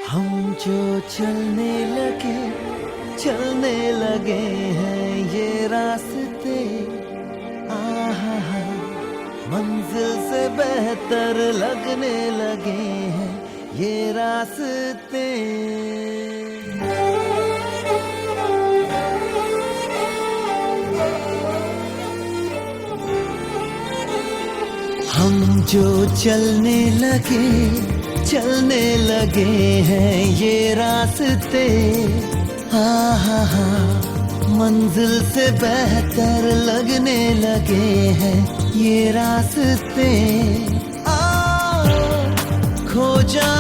हम जो चलने लगे हैं ये रास्ते, आहा हा, मंजिल से बेहतर लगने लगे हैं ये रास्ते। हम जो चलने लगे हैं ये रास्ते, आहा हा, मंजिल से बेहतर लगने लगे हैं ये रास्ते। खो जा